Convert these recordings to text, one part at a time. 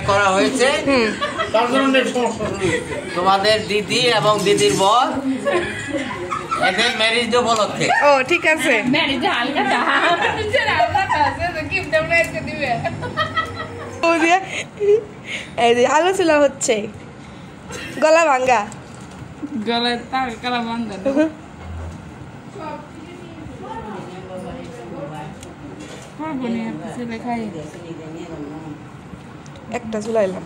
করা হয়েছে তোমাদের দিদি এবং দিদির বর এদের ম্যারেজ উপলক্ষে। ও ঠিক আছে, আলোচনা হচ্ছে গলা ভাঙ্গা গলায় তার কালা ভাঙ্গা একটা চুলাইলাম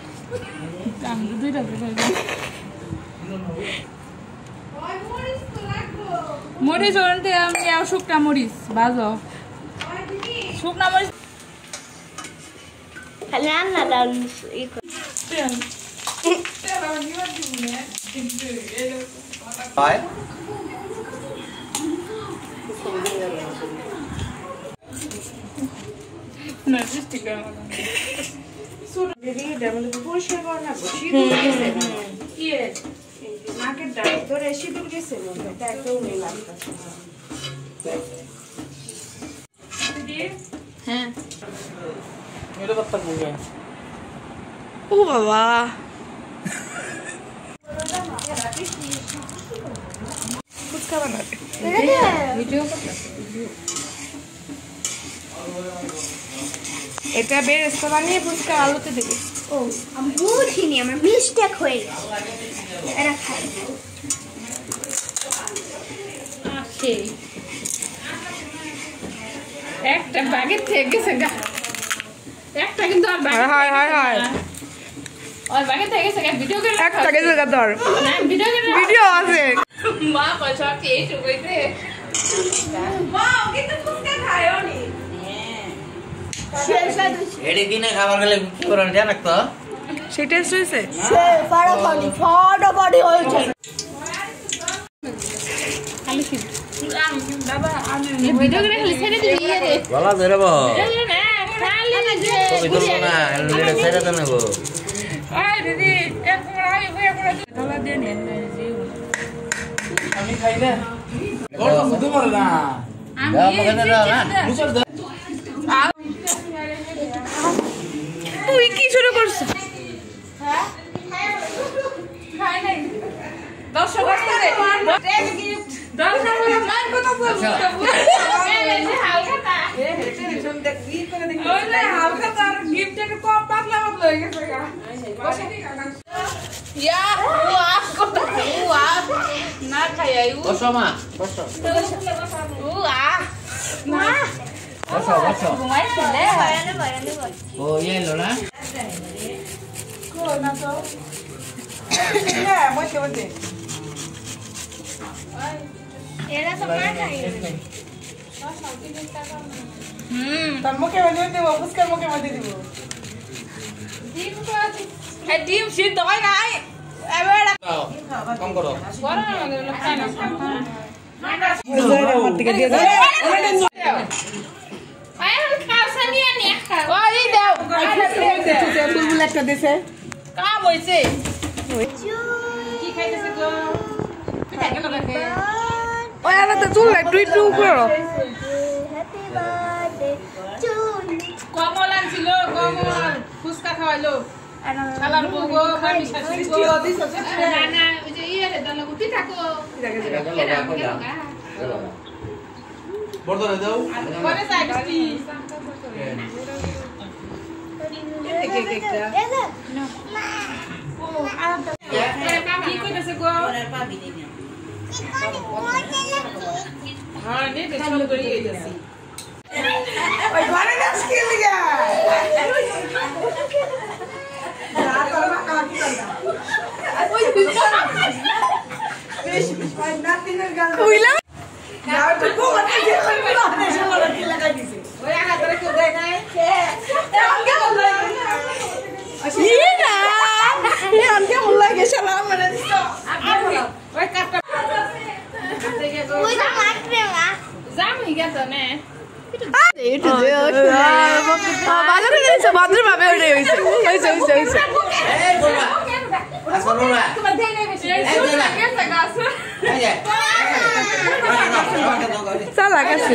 মরিচ ওরতে আমি শুকনা মরিচ বাজো শুকনা মরিচ ও বাবা ফুচকা বানাবে এটা বেরেস্তা বানিয়ে ফুচকা আলুতে দেবে। ও আমি বুঝিনি, আমার মিস্টেক হয়ে গেছে। এটা খাই একটা ব্যাগের থেকে গেছে গা, একটা কিন্তু আর ব্যাগ হায় হায় হায় আর ব্যাগের থেকে গেছে গা। ভিডিও করে একটা গেছে গা ধর, না ভিডিও আছে মা পয়সা কে চুবাইতে মা কিন্তু ফুচকা খায়ও নি। এডি দিনে খাবার গেলে কি করেন জানেন তো? সেই টেস্ট হয়েছে, সে ফাটাফাটি হয়েছে। খালি কি বাবা আমি ভিডিও করে খালি ছেড়ে দিই রে গলা ধরব না খালি যে কবি তো না এলে ছেড়ে দেন গো। আই দিদি এক রাই হয়ে করে গলা দিয়ে নেন আমি খাই না ওর তো শুধু মরে না আমি তুই কি শুরু করছিস? হ্যাঁ খাই নাই দর্শক আসছে দর্শক মান কত বলছো এই হালকাটা টেনশন দেখ কি করে দেখি ওই না হালকাটা গিফট একটা কম পাতলা পাতলা হয়ে গেছে গা বসে কি কাকা ইয়া ওয়া কত ওয়া না খাই আই বসো মা বসো ওয়া না বসো বসো ঘুমাইছিলে ও এলো না কো না তো হ্যাঁ বসে বসে এরা তো মার খাই তার মুখে মধ্যে দেব, ফুচকার মুখে মধ্যে দিব। ডিম তো আছে হ্যাঁ ডিম সিদ্ধ হয় নাই এবার কম করো বড় না খাই না আমার থেকে দিয়ে দাও। আয় খাওয়া নিয়ে নিয়ে খাও ওই দাও বুলবুল একটা দিছে। কাম হইছে কি খাইতেছে গো পিঠা কেন রাখে ওই আলাদা চুল একটু একটু করো। হ্যাপি বার্থডে টু কমল আনছিল কমল ফুচকা খাওয়াইলো শালার বউ গো মামি শাশুড়ি গো না না ওই যে ইয়ে রে দানা গুটি থাকো বর্তমানে দাও পরে যাইছি কি কইতেছে গো হ্যাঁ নে চলো করি এইতেছি ওই ঘরে না স্কিল লিগা যা তোর মা কাকি করবা ওই বেশ ভাই নাতিনের গাল কইলা না তো কোন যে কইলো না সে বলে কি লাগাই দিছে ওই আগা ধরে কেউ দেয় নাই আমাকে বল ইয়ে না এ আমাকে বল লাগে শালা মানে দিছো ওই কাটটা ওই না মারবে না জাম হই গেছ না এটা যে বাজারে গেছে বাজারে ভাবে ওইটা হইছে হইছে এই বলবা আসলো না তোমার দেই নাই বেশি এই গেছে গাছ এই যে চালা গেছে